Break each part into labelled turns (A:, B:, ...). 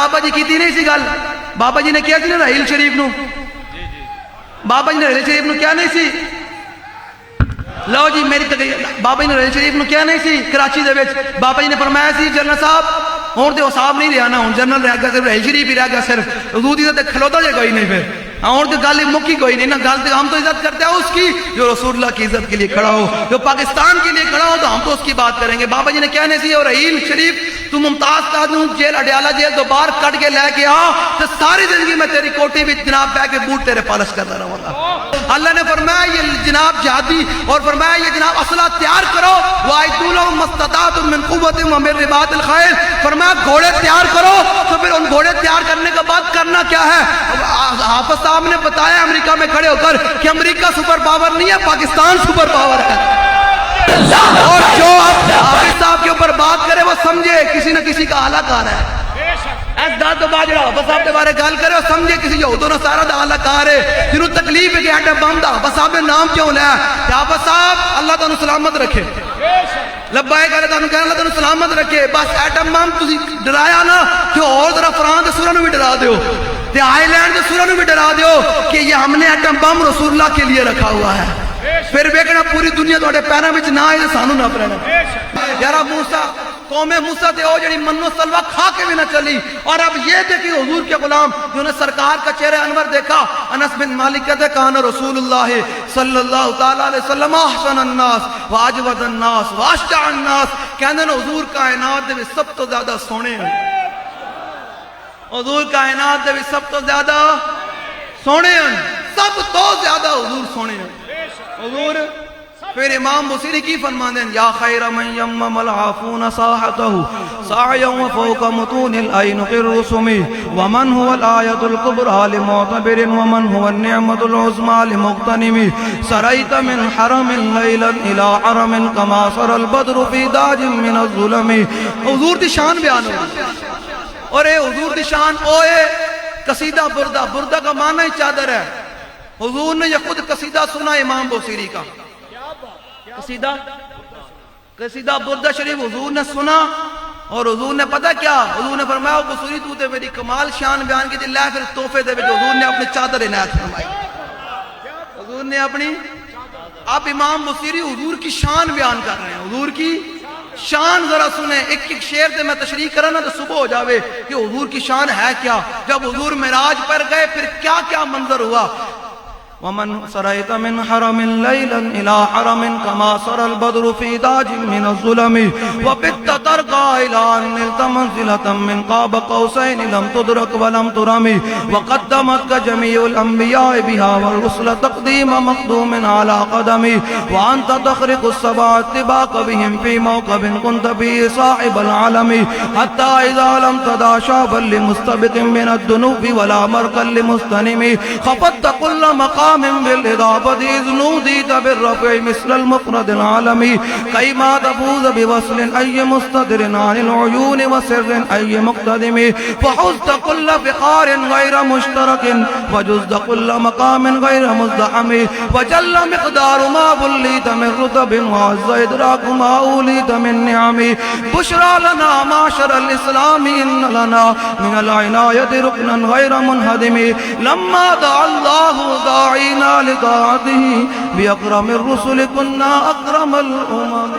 A: بابا جی کی نہیں سی گل بابا جی نے کیا سی نا رحیل شریف نو بابا جی نے رحیل شریف نو کیا نہیں سی لو جی میری بابا جی نے رحیل شریف نو کیا نہیں سی کراچی دے وچ بابا جی نے فرمایا سی جنرل صاحب ہوں تو صاحب نہیں رہا نا ہوں جنرل رہ گیا صرف رحیل شریف ہی رہ گیا صرف حضور دی تے کھلوتا جے کوئی نہیں پھر اور جو گل مکی کوئی نہیں نا گل تو ہم تو عزت کرتے ہیں اس کی جو رسول اللہ کی عزت کے لیے کھڑا ہو جو پاکستان کے لیے کھڑا ہو تو ہم تو اس کی بات کریں گے بابا جی نے کہنے سی اور رحیل شریف تو ممتاز قادری جیل اڈیالہ جیل تو باہر کٹ کے لے کے آ تو ساری زندگی میں تیری کوٹی بھی جناب بہ کے بوٹ تیرے پالش کرتا رہوں گا اللہ نے فرمایا یہ جناب جہادی اور فرمایا یہ جناب اسلحہ تیار کرو وَأَعِدُّوا لَهُم مَّا اسْتَطَعْتُم مِّن قُوَّةٍ وَمِن رِّبَاطِ الْخَيْلِ فرمایا گھوڑے تیار کرو تو پھر ان گھوڑے تیار کرنے کے بعد کرنا کیا ہے حافظ صاحب نے بتایا امریکہ میں کھڑے ہو کر کہ امریکہ سپر پاور نہیں ہے پاکستان سپر پاور ہے اور جو حافظ صاحب کے اوپر بات کرے وہ سمجھے کسی نہ کسی کا اعلیٰ کار ہے ایس داد تو باجرہ حافظ صاحب کے بارے گال کرے اور سمجھے کسی یہود و نصارہ دا اعلیٰ کار ہے جنہوں تکلیف ہے کہ ایٹم بم دا حافظ صاحب نے نام کیوں لیا حافظ صاحب اللہ تعالیٰ سلامت رکھے لبائے گا اللہ تعالیٰ سلامت رکھے بس ایٹم بم تسی ڈرایا نا کہ اور ذرا فران دے سورہ نو بھی ڈرا دیو تے آئی لینڈ دے سورہ نو بھی ڈرا دیو کہ یہ ہم نے ایٹم بم رسول اللہ کے لیے رکھا ہوا ہے پھر بیکنا پوری دنیا توڑے پیرہ میں نہ آئے سانو نہ پڑھنا یارا موسیٰ قوم موسیٰ تے او جڑی منو سلوہ کھا کے بھی نہ چلی اور اب یہ دیکھی حضور کے غلام جنہوں نے سرکار کا چہرہ انور دیکھا انس بن مالک کہتے کہانا رسول اللہ صلی اللہ تعالیٰ علیہ وسلم احسن الناس واجود الناس واشجع الناس کہنے نا حضور کائنات دے بھی سب تو زیادہ سونے ہیں حضور کائنات دے بھی سب تو زیادہ سونے ہیں سب تو زیادہ حضور سونے ہیں حضور پھر امام بصیری کی فرمان دیں یا خیر من یمم العافون ساحته سعیا وفوق متون العین قرسمی ومن هو الآیت الكبرى لمعتبر ومن هو النعمت العظمى لمغتنم سریت من حرم لیلا الى حرم کما سر البدر فی داج من الظلم حضور دی شان بیان ہو اور اے حضور دی شان اوے قصیدہ بردہ بردہ کا معنی ہی چادر ہے حضور نے یہ خود قصیدہ سنا امام بصیری کا قصیدہ بردہ شریف حضور نے سنا اور حضور نے پتہ کیا حضور نے فرمایا بصیری تو تے میری کمال شان بیان کی اللہ پھر تحفے دے جو حضور نے اپنی چادر عنایت فرمائی حضور نے اپنی اب امام بصیری حضور کی شان بیان کر رہے ہیں حضور کی شان ذرا سنیں ایک ایک شعر سے میں تشریح کرنا تو صبح ہو جاوے کہ حضور کی شان ہے کیا جب حضور معراج پر گئے پھر کیا کیا منظر ہوا ومن سريت من حرم ليلا إلى حرم كما سر البدر في داج من الظلم وبت ترقى إلى أن نلت منزلة من قاب قوسين لم تدرك ولم ترمي وقدمتك جميع الأنبياء بها والرسل تقديم مقدوم على قدمي وأنت تخرق السبع اتباق بهم في موقب كنت به صاحب العالم حتى إذا لم تدع شابا لمستبق من الذنوب ولا مرقا لمستنم خفضت كل مقام من بالإضافة إذ نوديت بالرفع مثل المفرد العالمي كيما تفوز بوصل أي مستدر عن العيون وسر أي مقتدم فحزت كل فخار غير مشترك وجزت كل مقام غير مزدحم وجل مقدار ما بليت من رتب وعز إدراك ما أوليت من نعم بشرى لنا معشر الإسلام إن لنا من العناية ركنا غير منهدم لما دعا الله داعي لطاعته بأكرم الرسل كنا أكرم الأمم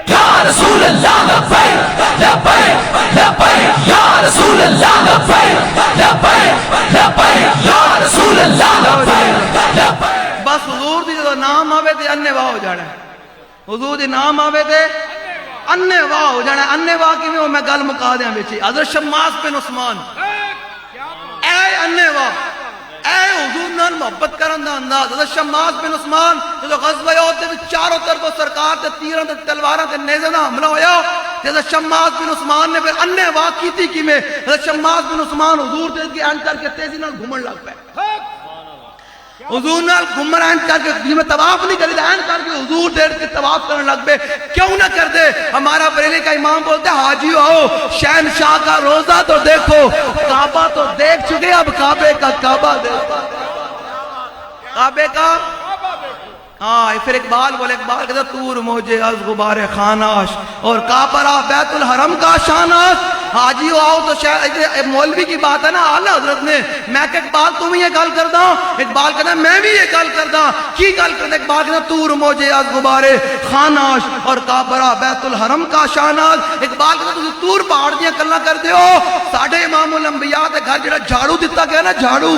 A: يا رسول الله لبيك لبيك لبيك يا رسول الله لبيك لبيك لبيك يا رسول الله لبيك لبيك بس حضور دی جو نام آوے تے اننے واہ ہو جانا حضور دی نام آوے تے اننے واہ ہو جانا اننے واہ کی میں میں گل مکا دیا بیچی حضرت شماس بن عثمان اے اننے واہ اے حضور نال محبت کرن دا انداز حضرت شماس بن عثمان جو غزوہ احد دے وچ چاروں طرف سرکار تے تیراں تے تلواراں تے نیزے دا حملہ ہویا حضرت شماس بن عثمان نے پھر اننے واہ کیتی کیویں حضرت شماس بن عثمان حضور تے کی اینڈ کر کے تیزی نال گھومن لگ پے حضور نال گھومن اینڈ کر کے جی میں طواف نہیں کری اینڈ کر کے حضور دیر کے طواف کرنے لگ پے کیوں نہ کر دے ہمارا بریلی کا امام بولتے حاجی آؤ شہنشاہ کا روزہ تو دیکھو کعبہ تو دیکھ چکے اب کعبے کا کعبہ دیکھو کعبے کا پھر اقبال بولے، اقبال کہتا تور موجے از غبار خاناش اور کاپرا بیت الحرم کا شاناش. حاجی آؤ تو شاید مولوی کی بات ہے نا اعلیٰ حضرت نے. میں کہ اقبال تم یہ گل کردا. اقبال کہتا میں بھی یہ گل کردا. کی گل کردا؟ اقبال کہتا تور موجے از غبار خاناش اور کاپرا بیت الحرم کا شاناش. اقبال کہتا تم تور پہاڑ دیاں گلاں کردے ہو، ساڈے امام الانبیاء دے گھر جڑا جھاڑو دتا گیا نا، جھاڑو،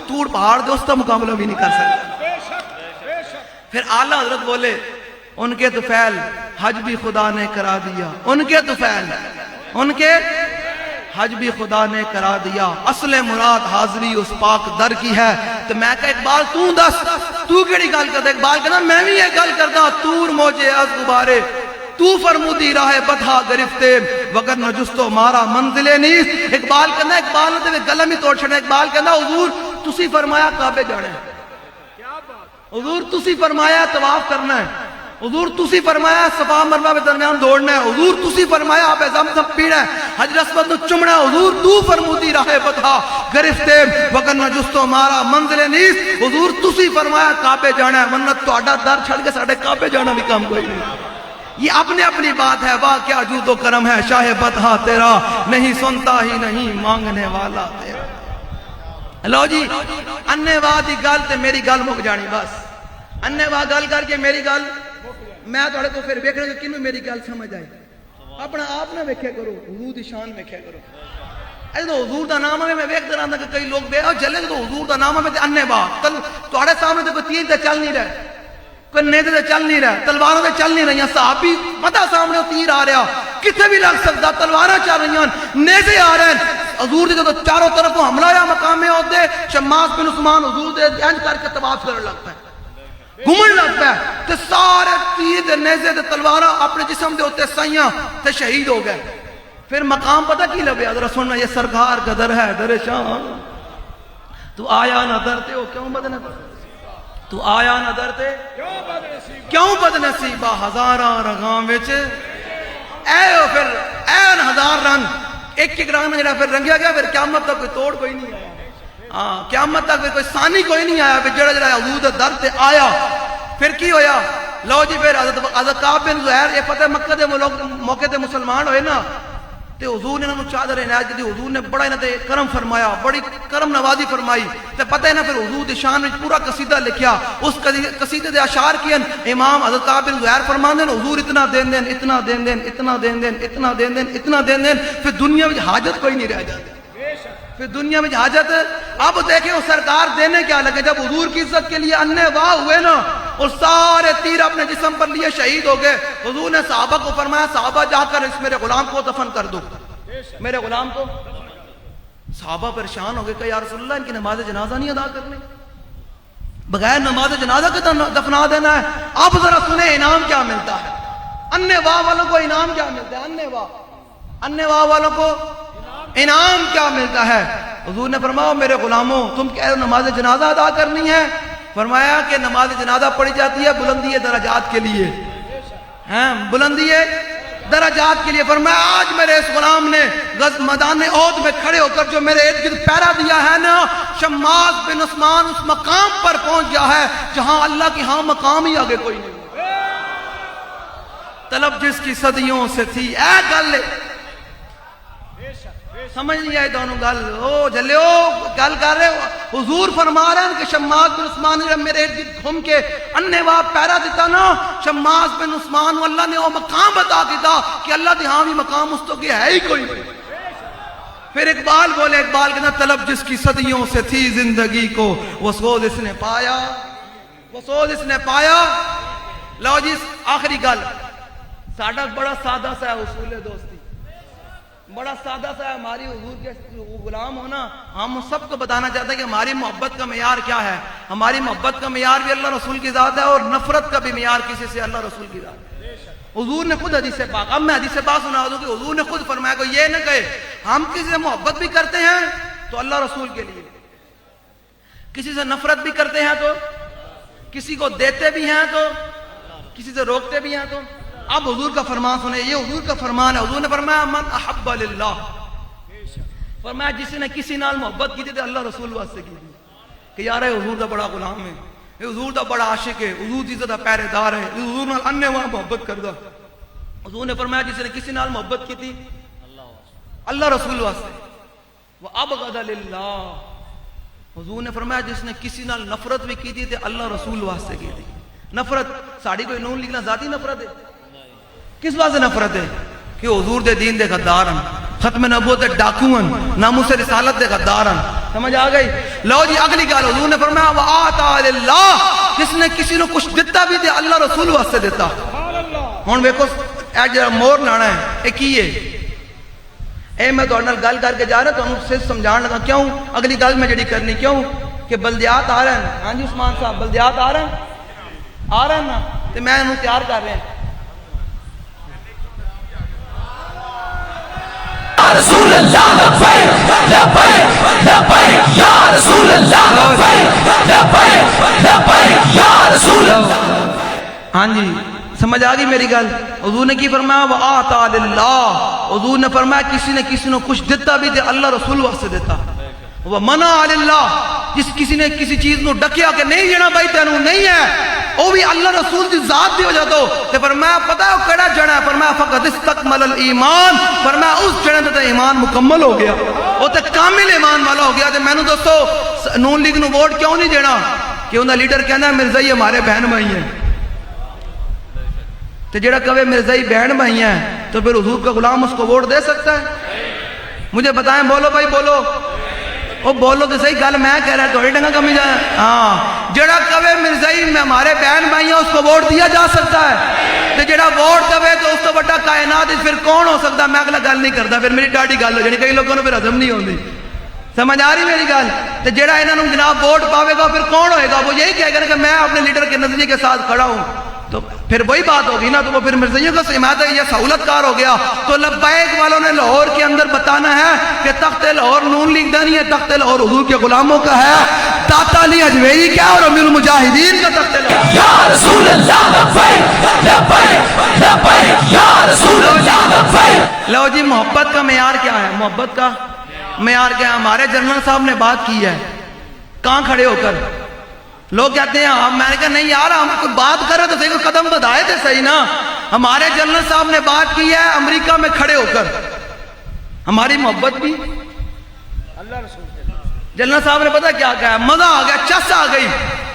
A: تور پہاڑ دے اس کا مقابلہ بھی نہیں کر سکتا. پھر اعلیٰ حضرت بولے ان کے طفیل حج بھی خدا نے کرا دیا، ان کے طفیل، ان کے حج بھی خدا نے کرا دیا، اصل مراد حاضری اس پاک در کی ہے. تو میں کہا اقبال تو دس تو کیڑی گل کردا؟ اقبال کہنا میں بھی یہ گل کردا تور موجے از غبارے تو فرمودی راہ بدھا گرفتے وگر نہ جستو مارا منزل نیس. اقبال کہنا، اقبال نے گلہ ہی توڑ چھڑنا. اقبال کہنا حضور تسی فرمایا کعبے جانا ہے، حضور تسی فرمایا طواف کرنا ہے، حضور تسی فرمایا صفا مروہ کے درمیان دوڑنا ہے، حضور تسی فرمایا آب زمزم پینا ہے، حجر اسود نو چمنا ہے، حضور تو فرمودی راہ بدھا گرفتے وگر نہ جستو مارا منزل نیس. حضور تسی فرمایا کعبے جانا ہے، ورنہ تہاڈا در چھڑ کے ساڈے کعبے جانا بھی کام کوئی نہیں. یہ اپنے اپنی بات ہے. واہ کیا جود و کرم ہے شاہ بدھا تیرا، نہیں سنتا ہی نہیں مانگنے والا تیرا. لو جی اننے واہ دی گل تے میری گل مک جانی. بس اننے واہ گل کر کے میری گل میں تھوڑے کو پھر ویکھنا کہ کنوں میری گل سمجھ آئی. اپنا آپ نہ ویکھیا کرو، حضور دی شان ویکھیا کرو. اے تو حضور دا نام ہے. میں ویکھدا رہندا کہ کئی لوگ بے جلے تو حضور دا نام ہے تے اننے واہ تہاڈے سامنے تے کوئی تیر تے چل نہیں رہا، کوئی نیزے تے چل نہیں رہا، تلواروں تے چل نہیں رہی. صحابی پتہ سامنے تیر آ رہا، کتنے بھی لگ سکتا، تلواراں چل رہی ہیں، نیزے آ رہے ہیں. حضور دے تو چاروں طرف حملہ ہوا مقام عہدے. شماس بن عثمان حضور دے انج کر کے طواف کرنے لگتا ہے، گھومن لگتا ہے تے سارے تیر دے نیزے دے تلواراں اپنے جسم دے اوتے سائیاں تے شہید ہو گئے. پھر مقام پتہ کی لبیا؟ ذرا سننا، یہ سرکار کا در ہے در شان. تو آیا نہ در تے ہو کیوں بد نظر، تو آیا نہ در تے کیوں بد نصیبہ ہزاراں رگاں وچ اے پھر اے ہزار رنگ ایک ایک رنگ جڑا پھر رنگیا گیا. پھر قیامت تک کوئی توڑ کوئی نہیں آیا. قیامت تک کوئی ثانی کوئی نہیں آیا. پھر جڑا جڑا حضور دے در تے آیا پھر کی ہویا؟ لو جی پھر حضرت کعب بن زہیر یہ فتح مکہ دے موقع تے مسلمان ہوئے نا، تے حضور نے انہوں چادر عنایت کی. حضور نے بڑا انہوں تے کرم فرمایا، بڑی کرم نوازی فرمائی. تے پتہ ہے نا پھر حضور دی شان میں پورا قصیدہ لکھیا. اس قصیدے دے اشعار کین امام حضرت کعب بن زہیر فرماندے ہیں حضور اتنا دین دین اتنا دین دین اتنا دین دین اتنا دین دین اتنا دین دین پھر دنیا میں حاجت کوئی نہیں رہ جاتی. پھر دنیا میں حاجت. اب دیکھیں وہ سرکار دینے کیا لگے جب حضور کی عزت کے لیے انے واہ ہوئے نا اور سارے تیر اپنے جسم پر لیے شہید ہو گئے. حضور نے صحابہ کو فرمایا صحابہ جا کر اس میرے غلام کو دفن کر دو، میرے غلام کو. صحابہ پریشان ہو گئے کہ یا رسول اللہ ان کی نماز جنازہ نہیں ادا کرنی، بغیر نماز جنازہ کے دفنا دینا ہے. اب ذرا سنیں انعام کیا ملتا ہے. انے واہ والوں کو انعام کیا ملتا ہے؟ انے واہ والوں کو انعام کیا ملتا ہے؟ حضور نے فرمایا میرے غلاموں تم کہہ رہے ہو نماز جنازہ ادا کرنی ہے. فرمایا کہ نماز جنازہ پڑھی جاتی ہے بلندی درجات کے لیے، بلندی درجات کے لیے. فرمایا آج میرے اس غلام نے میدان احد میں کھڑے ہو کر جو میرے ارد گرد پہرا دیا ہے نا، شماس بن عثمان اس مقام پر پہنچ گیا ہے جہاں اللہ کی ہاں مقام ہی آگے کوئی نہیں. طلب جس کی صدیوں سے تھی اے گل سمجھ نہیں آئی دونوں گل. او جلیو گل کر رہے ہو. حضور فرما رہے ہیں کہ شماس بن عثمان نے میرے ارد گرد گھوم کے انے واہ پیرا دیتا نا، شماس بن عثمان اللہ نے وہ مقام بتا دیتا کہ اللہ دی ہاں بھی مقام اس تو کہ ہے ہی کوئی نہیں. پھر اقبال بولے، اقبال کہنا طلب جس کی صدیوں سے تھی زندگی کو وہ سوز اس نے پایا، وہ سوز اس نے پایا. لو جی آخری گل ساڈا بڑا سادہ سا اصول ہے دوستی، بڑا سادہ سا ہے. ہماری حضور کے غلام ہونا ہم سب کو بتانا چاہتے ہیں کہ ہماری محبت کا معیار کیا ہے. ہماری محبت کا معیار بھی اللہ رسول کی ذات ہے اور نفرت کا بھی معیار کسی سے اللہ رسول کی ذات ہے. حضور نے خود حدیث پاک، اب میں حدیث پاک سنا دوں کہ حضور نے خود فرمایا کہ یہ نہ کہے ہم کسی سے محبت بھی کرتے ہیں تو اللہ رسول کے لیے، کسی سے نفرت بھی کرتے ہیں تو، کسی کو دیتے بھی ہیں تو، کسی سے روکتے بھی ہیں تو. اب حضور کا فرمان سنیں، یہ حضور کا فرمان ہے. حضور نے فرمایا من احب للہ، فرمایا جس نے کسی نال محبت کی تھی تو اللہ رسول واسطے کی تھی کہ یار حضور کا بڑا غلام ہے، یہ حضور دا بڑا عاشق ہے، حضور دی عزت دا پہرے دار ہے، حضور نال انے واہ محبت کردا. حضور نے فرمایا جس نے کسی نال محبت کی تھی اللہ رسول واسطے، وَأَبْغَضَ لِلَّهِ. حضور نے فرمایا جس نے کسی نال نفرت بھی کی تھی تے اللہ رسول واسطے کی تھی. نفرت ساڑی کوئی نون لکھنا ذاتی نفرت ہے، کس واسطے نفرت ہے؟ کہ حضور دے دین دے غدار ہیں، ختم نبوت دے ڈاکو ہیں، ناموس رسالت دے غدار ہیں. سمجھ آ گئی؟ لو جی اگلی گل، حضور نے فرمایا وَآتَى لِلَّهِ، جس نے کسی نے کچھ دیتا بھی تے اللہ رسول واسطے دیتا. ہن ویکھو اے جڑا مور لانا ہے اے کی ہے؟ اے میں تہاڈے نال گل کر کے جا رہا تانوں صرف سمجھان لگا. کیوں؟ اگلی گل میں جڑی کرنی کیوں کہ بلدیات آ رہے ہیں. ہاں جی عثمان صاحب بلدیات آ رہے ہیں نا، تے میں انہوں تیار کر رہے ہیں. رسول اللہ لبیک لبیک لبیک یا رسول اللہ لبیک لبیک لبیک یا رسول اللہ. ہاں جی سمجھ آ گئی میری گل؟ حضور نے کی فرمایا وَآتَى لِلَّهِ. حضور نے فرمایا کسی نے کسی نے کچھ دیتا بھی تے اللہ رسول واسطے دیتا. وَمَنَعَ لِلَّهِ، جس کسی نے کسی چیز نو ڈکیا کہ نہیں جنا بھائی تینوں نہیں ہے، وہ بھی اللہ رسول دی ذات دی وجہ تو تے فرمایا پتہ ہے وہ کیڑا جنا ہے؟ فرمایا فقد استکمل الایمان. فرمایا اس جنے تے ایمان مکمل ہو گیا، وہ تے کامل ایمان والا ہو گیا. تے مینوں دوستو نون لیگ نو ووٹ کیوں نہیں دینا؟ کہ انہاں لیڈر کہندا ہے مرزائی ہمارے بہن بھائی ہیں. تو جڑا کہے مرزائی بہن بھائی ہیں تو پھر حضور کا غلام اس کو ووٹ دے سکتا ہے؟ مجھے بتائیں، بولو بھائی بولو، وہ بولو تو صحیح. گل میں کہہ رہا ہے تھوڑی ڈنگا کمی جائے. ہاں جڑا کہے مرزائی میں ہمارے بہن بھائی ہیں اس کو ووٹ دیا جا سکتا ہے. تو جڑا ووٹ دے تو اس تو بڑا کائنات پھر کون ہو سکتا؟ میں اگلا گل نہیں کرتا، پھر میری ڈاڈی گل ہو جانی، کئی لوگوں نے پھر ہضم نہیں ہوندی. سمجھ آ رہی میری گل؟ تو جڑا انہوں نے جناب ووٹ پاوے گا پھر کون ہوئے گا؟ وہ یہی کہے گا کہ میں اپنے لیڈر کے نظریے کے ساتھ کھڑا ہوں. تو پھر وہی بات ہوگی نا، تو وہ پھر مرزائیوں کا حمایت ہے، یہ سہولت کار ہو گیا. تو لبیک والوں نے لاہور کے اندر بتانا ہے کہ تخت لاہور نون لیگ دا نہیں ہے، تخت لاہور حضور کے غلاموں کا ہے. داتا علی اجمیری کیا اور امیر المجاہدین کا تخت لاہور. یا رسول اللہ لبیک لبیک لبیک یا رسول اللہ لبیک. لو جی محبت کا معیار کیا ہے؟ محبت کا معیار کیا ہے؟ ہمارے جنرل صاحب نے بات کی ہے کہاں کھڑے ہو کر. لوگ کہتے ہیں میں نے کہا نہیں یار ہم کوئی بات کر رہے تو صحیح، کوئی قدم بدھائے تھے صحیح نا. ہمارے جنرل صاحب نے بات کی ہے امریکہ میں کھڑے ہو کر. ہماری محبت بھی اللہ رسول جنرل صاحب نے پتہ کیا کہا ہے؟ مزہ آ گیا، چس آ گئی.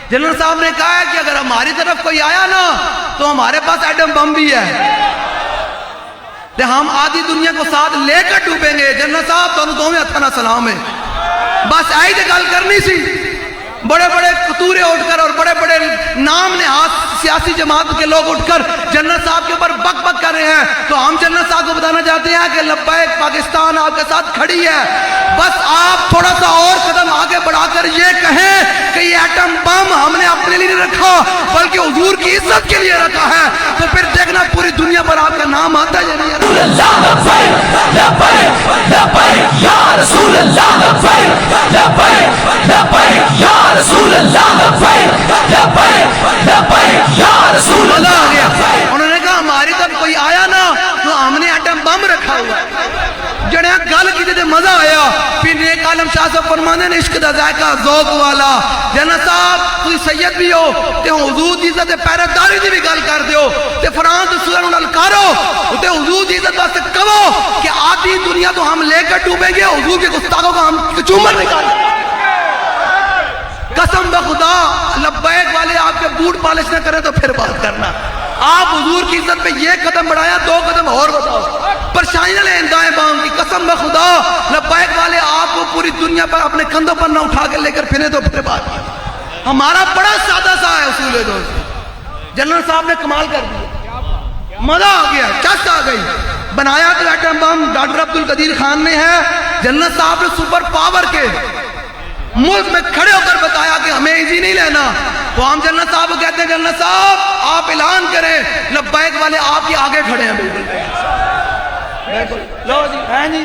A: جنرل صاحب نے کہا ہے کہ اگر ہماری طرف کوئی آیا نا تو ہمارے پاس ایٹم بم بھی ہے، تو ہم آدھی دنیا کو ساتھ لے کر ڈوبیں گے. جنرل صاحب تو دونوں ہتھاں سلام ہے. بس آئی تو گل کرنی سی. بڑے بڑے کتورے اٹھ کر اور بڑے بڑے نام نہاد سیاسی جماعت کے لوگ اٹھ کر جنرل صاحب کے اوپر بک بک کر رہے ہیں. تو ہم جنرل صاحب کو بتانا چاہتے ہیں کہ لبیک پاکستان آپ کے ساتھ کھڑی ہے. بس آپ تھوڑا سا اور قدم آگے بڑھا کر یہ کہیں کہ یہ ایٹم بم ہم نے اپنے لیے نہیں رکھا بلکہ حضور کی عزت کے لیے رکھا ہے. تو پھر دیکھنا پوری دنیا پر آپ کا نام آتا ہے یا نہیں. رسول اللہ آ گیا. انہوں نے کہا ہماری طرف کوئی آیا نا تو ہم نے ایٹم بم رکھا ہوا. جڑے گل کی تے مزہ آیا. پھر نیک عالم شاہ صاحب فرمانے نے عشق دا ذائقہ ذوق والا. جنرل صاحب کوئی سید بھی ہو تے حضور دی عزت پہرے داری دی بھی گل کر دیو تے فران تے سورہ نال کارو تے حضور دی عزت واسطے کہو کہ آدھی دنیا تو ہم لے کر ڈوبیں گے، حضور کے گستاخوں کا ہم چومر نکالیں گے. قسم بخدا لبیک والے آپ کے بوٹ پالش نہ کریں تو پھر بات کرنا. آپ حضور کی عزت پہ یہ قدم بڑھایا، 2 قدم اور بتاؤ. پریشانی نہ لیں دائیں بائیں کی. قسم بخدا لبیک والے آپ کو پوری دنیا پر اپنے کندھوں پر نہ اٹھا کے لے کر پھرے تو پھر بات کرنا. ہمارا بڑا سادہ سا ہے اصول دوست. جنرل صاحب نے کمال کر دیا، مزہ آ گیا، چس آ گئی. بنایا تو atom bomb doctor Abdul Qadeer Khan نے ہے. جنرل صاحب نے سپر پاور کے ملک میں کھڑے ہو کر بتایا کہ ہمیں ایزی نہیں لینا. تو ہم جنرل صاحب کو کہتے ہیں جنرل صاحب آپ اعلان کریں، لبیک والے آپ کے آگے کھڑے ہیں. بالکل لو جی ہیں جی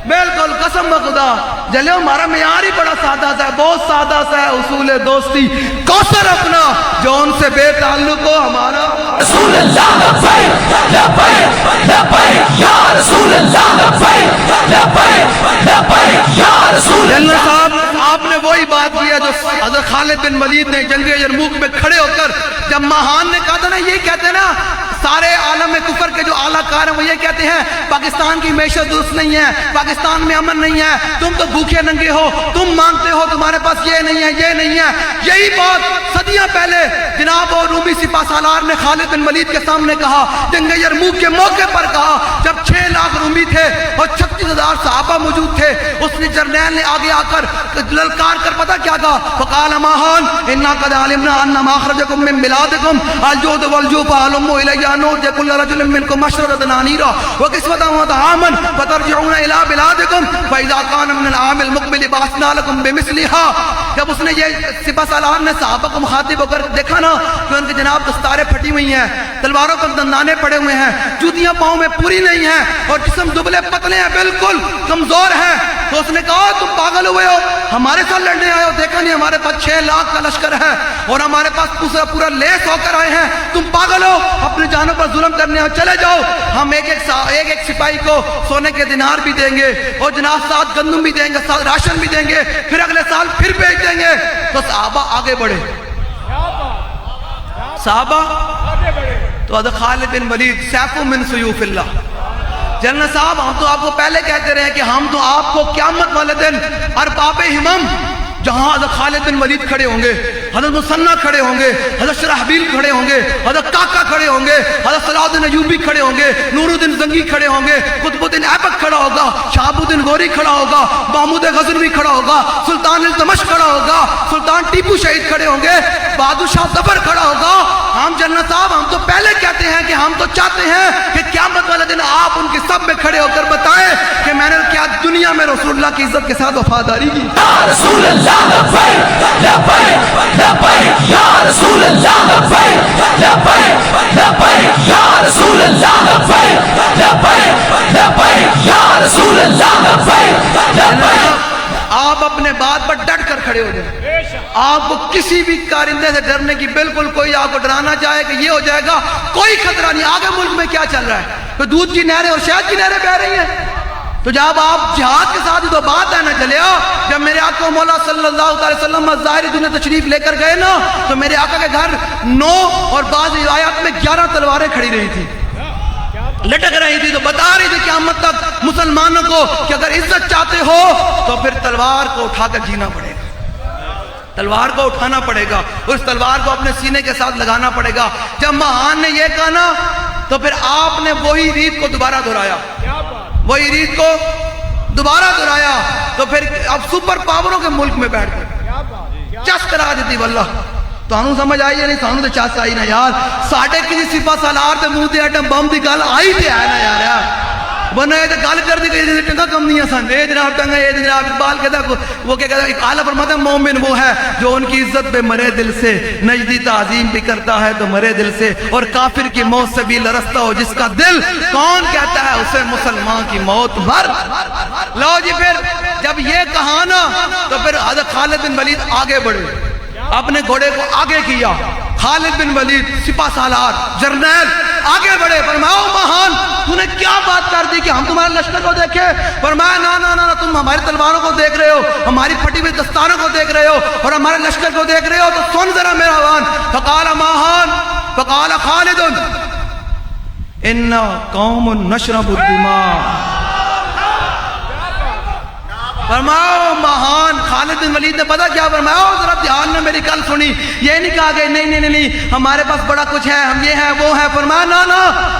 A: بالکل. قسم بخدا جلے ہمارا معیار ہی بڑا سادہ سا ہے، بہت سادہ سا ہے. اصول دوستی کوثر اپنا جو ان سے بے تعلق ہو ہمارا رسول اللہ لبیک لبیک لبیک یا رسول اللہ لبیک لبیک لبیک یا رسول اللہ. جنرل صاحب آپ آپ نے وہی بات کیا جو حضرت خالد بن ولید نے جنگ یرموک میں کھڑے ہو کر جب مہان نے کہا تھا نا، یہ کہتے ہیں نا سارے عالم کفر کے جو اعلیٰ کار ہیں وہ یہ کہتے ہیں پاکستان کی معیشت درست نہیں ہے، پاکستان میں امن نہیں ہے، تم تو بھوکے ننگے ہو، تم مانگتے ہو تمہارے پاس یہ نہیں ہے، یہ نہیں ہے. یہی بات صدیاں پہلے جناب اور رومی سپہ سالار نے خالد بن ولید کے سامنے کہا، جنگ یرموک کے موقع پر کہا جب 6 لاکھ رومی تھے اور 36,000 صحابہ موجود تھے. اس نے جرنیل نے آگے آ کر للکار کر پتہ کیا کہا، فقال ماہان انا قد علمنا ان ماخرجکم من بلادکم الجود والجوف علموا الی نوجه كل رجل منكم مشربة نانيرا وكسوة وطعاما فترجعون الى بلادكم فاذا كان من العام المقبل بعثنا لكم بمثلها. جب اس نے یہ سپہ سالار نے صحابہ کو مخاطب ہو کر دیکھا نا کہ ان کی جناب دستاریں پھٹی ہوئی ہیں، تلواروں پر دندانے پڑے ہوئے ہیں، جوتیاں پاؤں میں پوری نہیں ہیں اور جسم دبلے پتلے ہیں، بالکل کمزور ہیں، تو اس نے کہا تم پاگل ہوئے ہو، ہمارے ساتھ لڑنے آئے ہو؟ دیکھا نہیں ہمارے پاس 6 لاکھ کا لشکر ہے اور ہمارے پاس پورا لیس ہو کر آئے ہیں، تم پاگل ہو، اپنی جانوں پر ظلم کرنے ہو، چلے جاؤ، ہم ایک سپاہی کو سونے کے دینار بھی دیں گے اور جناب ساتھ گندم بھی دیں گے، ساتھ راشن بھی دیں گے، پھر اگلے سال پھر بھیج دیں گے. تو صحابہ آگے بڑھے، صحابہ تو حضرت خالد بن ولید سیف من سیوف اللہ، جنرل صاحب ہم تو آپ کو پہلے کہتے رہے کہ ہم تو آپ کو قیامت والے دن ارباب ہمم جہاں حضرت خالد بن ولید کھڑے ہوں گے، حضرت مسنہ کھڑے ہوں گے، حضرت شرحبیل کھڑے ہوں گے، حضرت کاکا کھڑے ہوں گے، حضرت صلاح الدین ایوبی کھڑے ہوں گے، نور الدین زنگی کھڑے ہوں گے، قطب الدین ایبک کھڑا ہوگا، شہاب الدین غوری کھڑا ہوگا، محمود غزنوی کھڑا ہوگا، سلطان التمش کھڑا ہوگا، سلطان ٹیپو شہید کھڑے ہوں گے، بہادر شاہ ظفر کھڑا ہوگا. ہم جنرل صاحب ہم تو پہلے کہتے ہیں کہ ہم تو چاہتے ہیں کہ قیامت والے دن آپ ان کی سب میں کھڑے ہو کر بتائیں کہ میں نے کیا دنیا میں رسول اللہ کی عزت کے ساتھ وفاداری کی.
B: رسول اللہ لبیک لبیک لبیک یا رسول اللہ لبیک لبیک لبیک یا رسول اللہ لبیک لبیک لبیک یا رسول اللہ لبیک لبیک.
A: آپ اپنے بات پر ڈٹ کر کھڑے ہو جائیں، آپ کو کسی بھی کارندے سے ڈرنے کی بالکل کوئی آپ کو ڈرانا چاہے کہ یہ ہو جائے گا، کوئی خطرہ نہیں. آگے ملک میں کیا چل رہا ہے تو دودھ کی نہریں اور شہد کی نہریں بہہ رہی ہیں. تو جب آپ جہاد کے ساتھ ہی تو بات ہے نا چلیا، جب میرے آقا مولا صلی اللہ علیہ وسلم ظاہری دنیا تشریف لے کر گئے نا تو میرے آقا کے گھر 9 اور بعض روایات میں 11 تلواریں کھڑی رہی تھی، لٹک رہی تھی. تو بتا رہی تھی قیامت تک مسلمانوں کو کہ اگر عزت چاہتے ہو تو پھر تلوار کو اٹھا کر جینا پڑے گا، تلوار کو اٹھانا پڑے گا، اس تلوار کو اپنے سینے کے ساتھ لگانا پڑے گا. جب مہان نے یہ کہا نا تو پھر آپ نے وہی ریت کو دوبارہ دہرایا، وہی ریت کو دوبارہ دہرایا. تو پھر اب سپر پاوروں کے ملک میں بیٹھ گئے، چس کرا دیتی واللہ. تو ہمیں سمجھ آئی ہے نہیں، سانوں تو چس آئی نا یار، ساڑھے کسی سپہ سالار تے منہ تے ایٹم بم دی گل آئی تے ہے نا یار، ورنہ یہ تو گل کر دی کہ ٹنگا کم نہیں سن. اے جناب ٹنگا، اے جناب اقبال کہتا وہ کیا کہتا ہے، اعلیٰ فرماتا ہے مومن وہ ہے جو ان کی عزت پہ مرے دل سے، نجدی تعظیم بھی کرتا ہے تو مرے دل سے، اور کافر کی موت سے بھی لرزتا ہو جس کا دل، کون کہتا ہے اسے مسلمان کی موت مر. لو جی پھر جب یہ کہا نا تو پھر حضرت خالد بن ولید آگے بڑھے، اپنے گھوڑے کو آگے کیا. خالد بن ولید سپہ سالار جرنیل آگے بڑھے، فرمایا مہان تو نے کیا بات کر دی کہ ہم تمہارے لشکر کو دیکھے؟ فرمایا نا نا نا، تم ہماری تلواروں کو دیکھ رہے ہو، ہماری پھٹی ہوئی دستاروں کو دیکھ رہے ہو اور ہمارے لشکر کو دیکھ رہے ہو، تو سن ذرا میرا وان. فقال مہان فقال خالد انا قوم نشرب الدماء. فرماؤ مہان خالد بن ولید نے پتا کیا فرمایا، ذرا دھیان میں میری گل سنی. یہ نہیں کہا کہ نہیں نہیں نہیں ہمارے پاس بڑا کچھ ہے، ہم یہ ہے وہ ہے. فرمایا نا نا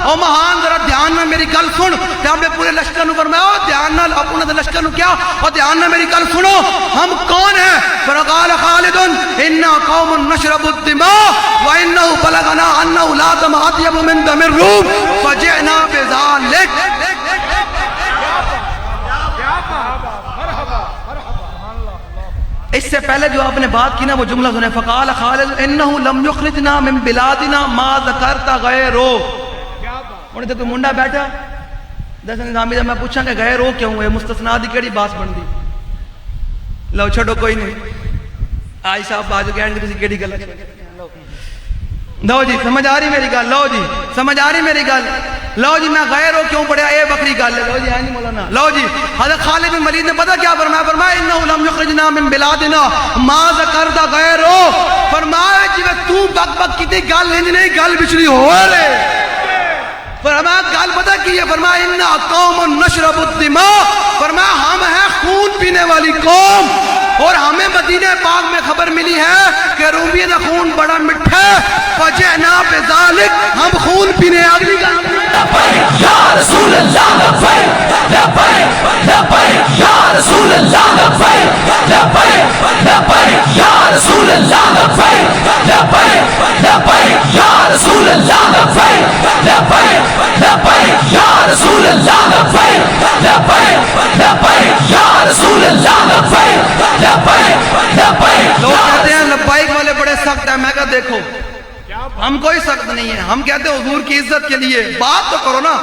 A: او مہان ذرا دھیان میں میری گل سن. کہ ہم نے پورے لشکر نو فرمایا دھیان نال اپنے لشکر نو کیا اور دھیان میں میری گل سنو، ہم کون ہیں؟ فقال خالد انا قوم نشرب الدماء وانه بلغنا انه لا دم اطيب من دم الروم فجئنا بذلك. اس سے پہلے جو آپ نے بات کی نا وہ جملہ سنے، فقال خالد انه لم يخرجنا من بلادنا ما ذكرت غيره. انہیں تو کوئی منڈا بیٹھا دس نظامی جب میں پوچھا کہ غیرو کیوں ہے، مستثنا دی کیڑی باس بن دی. لو چھڑو کوئی نہیں، آئی صاحب باجو کہنے کی کسی کیڑی گل لو جی سمجھ آ رہی میری گل؟ لو جی سمجھ آ رہی میری گل؟ لو جی میں غیر ہو کیوں پڑھیا اے بکری گل ہے. لو جی ہاں جی مولانا. لو جی حضرت خالد بن ولید نے پتہ کیا فرمایا؟ فرمایا انہ لم یخرجنا من بلادنا ما ذکرت غیر ہو. فرمایا جی تو بک بک کیتی گل انج نہیں گل بچڑی ہو رہے. فرمایا گل پتہ کی ہے؟ فرمایا انا قوم نشرب الدماء. فرمایا ہم ہیں خون پینے والی قوم اور ہمیں مدینہ پاک میں خبر ملی ہے کہ رومیہ کا خون بڑا مٹھا ہے. فجئنا بذالک ہم خون پینے. اگلی گل
B: لبیک یا رسول اللہ لبیک لبیک لبیک یا رسول اللہ لبیک لبیک لبیک یا رسول اللہ لبیک لبیک لبیک یا رسول اللہ لبیک لبیک لبیک یا رسول اللہ لبیک لبیک لبیک یا رسول اللہ لبیک لبیک لبیک.
A: لوگ کہتے ہیں لبیک والے بڑے سخت ہیں. میں کہا دیکھو ہم کوئی سخت نہیں ہے. ہم کہتے ہیں حضور کی عزت کے لیے بات تو کرو نا.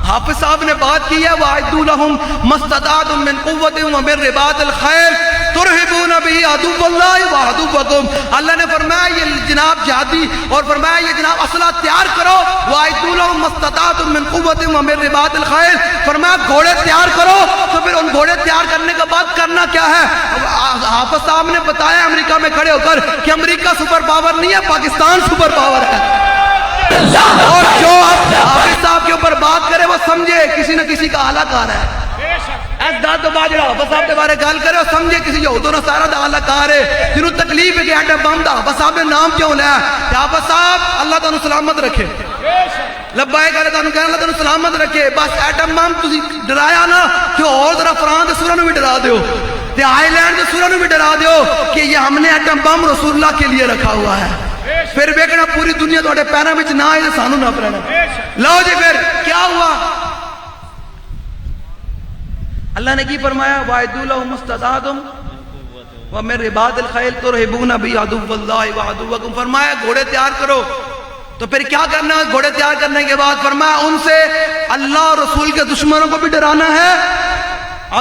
A: حافظ صاحب نے بات کی ہے وَأَعِدُّوا لَهُمْ مَا اسْتَطَعْتُم مِّن قُوَّةٍ وَمِن رِّبَاطِ الْخَيْلِ تُرْهِبُونَ بِهِ عَدُوَّ اللَّهِ وَعَدُوَّكُمْ. اللہ نے فرمایا یہ جناب جہادی اور فرمایا یہ جناب اسلحہ تیار کرو. وَأَعِدُّوا لَهُمْ مَا اسْتَطَعْتُم مِّن قُوَّةٍ وَمِن رِّبَاطِ الْخَيْلِ. فرمایا گھوڑے تیار کرو. تو پھر ان گھوڑے تیار کرنے کے بعد کرنا کیا ہے؟ حافظ صاحب نے بتایا امریکہ میں کھڑے ہو کر کہ امریکہ سپر پاور نہیں ہے، پاکستان سپر پاور ہے. اور جو اب حافظ صاحب کے اوپر بات کرے وہ سمجھے کسی نہ کسی کا آلہ کار ہے. ایس داد تو باجڑا حافظ صاحب کے بارے گل کرے اور سمجھے کسی یہود و نصارہ دا آلہ کار ہے جنہوں تکلیف ہے کہ ایٹم بم دا حافظ صاحب نے نام کیوں لیا؟ حافظ صاحب اللہ تعالیٰ سلامت رکھے. لبائے گا تعالیٰ کہنا اللہ تعالیٰ سلامت رکھے. بس ایٹم بم تسی ڈرایا نا کہ اور ذرا فرانس دے سورہ نو بھی ڈرا دیو تے آئی لینڈ دے سورہ نو بھی ڈرا دیو کہ یہ ہم نے ایٹم بم رسول اللہ کے لیے رکھا ہوا ہے. پھر ویکھنا پوری دنیا تواڈے پیراں وچ نہ آئے سانو نہ پڑنا. لو جی پھر کیا ہوا؟ اللہ نے کی فرمایا وَأَعِدُّوا لَهُمْ مَا اسْتَطَعْتُم وَمِن رِّبَاطِ الْخَيْلِ تُرْهِبُونَ بِهِ عَدُوَّ اللَّهِ وَعَدُوَّكُمْ. فرمایا گھوڑے تیار کرو. تو پھر کیا کرنا ہے؟ گھوڑے تیار کرنے کے بعد فرمایا ان سے اللہ اور رسول کے دشمنوں کو بھی ڈرانا ہے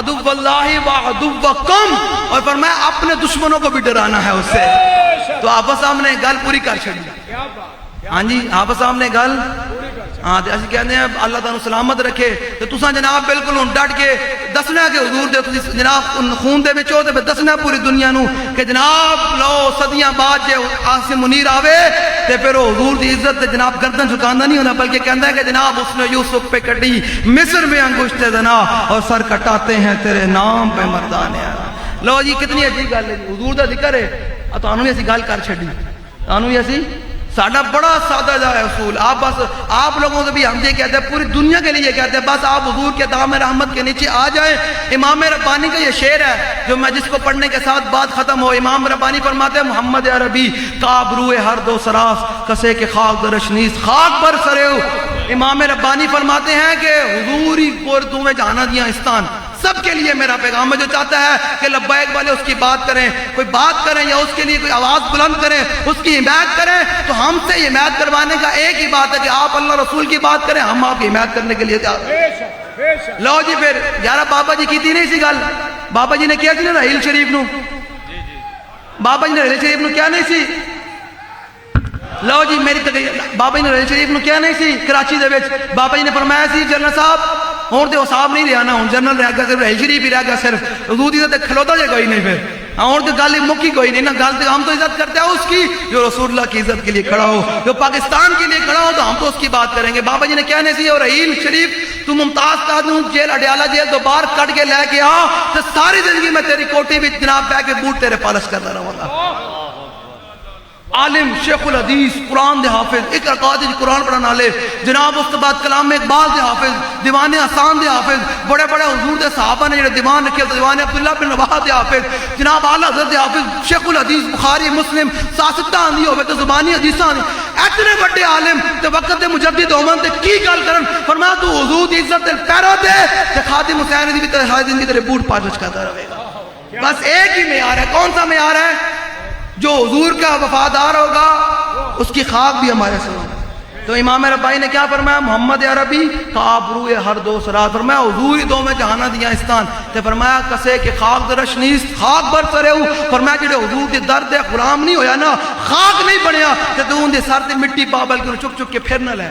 A: عَدُوَّ اللَّهِ وَعَدُوَّكُمْ. اور فرمایا اپنے دشمنوں کو بھی ڈرانا ہے اس سے. تو حافظ صاحب نے گل پوری کر چھڑی. ہاں جی حافظ صاحب نے گل ہاں تے اسی کہندے ہیں اللہ تعالیٰ سلامت رکھے. تو تساں جناب بالکل ہن ڈٹ کے دسنا کہ حضور دے تسی جناب خون دے وچ ہو تے دسنا پوری دنیا نو کہ جناب لو صدیاں بعد جے عاصم منیر آوے تے پھر وہ حضور دی عزت تے جناب گردن جھکاندا نہیں ہونا بلکہ کہندا ہے کہ جناب اس نے یوسف پہ کٹی مصر میں انگشت زنا اور سر کٹاتے ہیں تیرے نام پہ مردانے. لو جی کتنی عجیب گل ہے. حضور دا ذکر ہے تانوں بھی اسی گل کر چھڈی. تانوں بھی اسی ساڈا بڑا سادہ جا ہے اصول. آپ بس آپ لوگوں سے بھی ہم یہ کہتے ہیں پوری دنیا کے لیے کہتے ہیں بس آپ حضور کے دام رحمت کے نیچے آ جائیں. امام ربانی کا یہ شعر ہے جو میں جس کو پڑھنے کے ساتھ بات ختم ہو. امام ربانی فرماتے ہیں محمد عربی کعب روئے ہر دو سراس کسے کے خاک درشنیس خاک پر سریو. امام ربانی فرماتے ہیں کہ حضوری پور دومیں جانا دیا استان سب کے لیے میرا پیغام ہے. جو چاہتا ہے کہ لبیک والے اس کی بات کریں کوئی بات کریں یا اس کے لیے کوئی آواز بلند کریں اس کی حمایت کریں تو ہم سے حمایت کروانے کا ایک ہی بات ہے کہ آپ اللہ رسول کی بات کریں ہم آپ کی حمایت کرنے کے لیے تیار ہیں. لو جی پھر یارہ بابا جی کی تھی نہیں سی گل. بابا جی نے کیا تھی نا رحیل شریف نو. بابا جی نے رحیل شریف نو کیا نہیں سی. لو جی میری بابا جی نے رحیل شریف نو کیا نہیں سی کراچی دے وچ. بابا جی نے فرمایا سی جنرل صاحب ہوں تو صاحب نہیں رہا نا ہوں جنرل رہ گیا صرف رحیل شریف ہی رہ گیا صرف حضور دی عزت کھلوتا جائے کوئی نہیں. پھر ہوں تو گل مکی کوئی نہیں نا. گل تو ہم تو عزت کرتے ہیں اس کی جو رسول اللہ کی عزت کے لیے کھڑا ہو جو پاکستان کے لیے کھڑا ہو تو ہم تو اس کی بات کریں گے. بابا جی نے کہنے سی اور رحیل شریف تو ممتاز قادری جیل اڈیالہ جیل تو باہر کٹ کے لے کے آ تو ساری زندگی میں تیری کوٹھی بھی جناب پہ کے بوٹ تیرے پالش کرتا رہوں گا. عالم شیخ الحدیث قرآن دے حافظ اقرا قادری قرآن پڑھانا لے جناب اس کے بعد کلام اقبال دے حافظ دیوان حسان دے حافظ بڑے بڑے حضور دے صحابہ نے جڑے دیوان رکھے دیوان عبداللہ بن رواحہ دے حافظ جناب اعلیٰ حضرت دے حافظ شیخ الحدیث بخاری مسلم ساستہ آندھی ہوئے تو زبانی حدیثہ آندھی اتنے بڑے عالم تے وقت دے مجدد عمر تے کی گل کرن فرمایا تو حضور دی عزت دل پیرا دے تے خادم حسین دی بھی تے ہر زندگی تیرے بوٹ پالش کرتا رہے گا. بس ایک ہی معیار ہے. کون سا معیار ہے؟ جو حضور کا وفادار ہوگا اس کی خاک بھی ہمارے سے ہوگا. تو امام ربائی نے کیا فرمایا؟ محمد عربی کعب روئے ہر دو سرات، فرمایا حضور دو میں جہانہ دیا استان تے فرمایا کسے کہ خاک درش نیست خاک بر سرے ہو، فرمایا جڑے حضور دے درد غلام نہیں ہویا نا، خاک نہیں بنیا تے تو ان دے سر تے مٹی پا بلکہ چک چک کے پھر نہ لے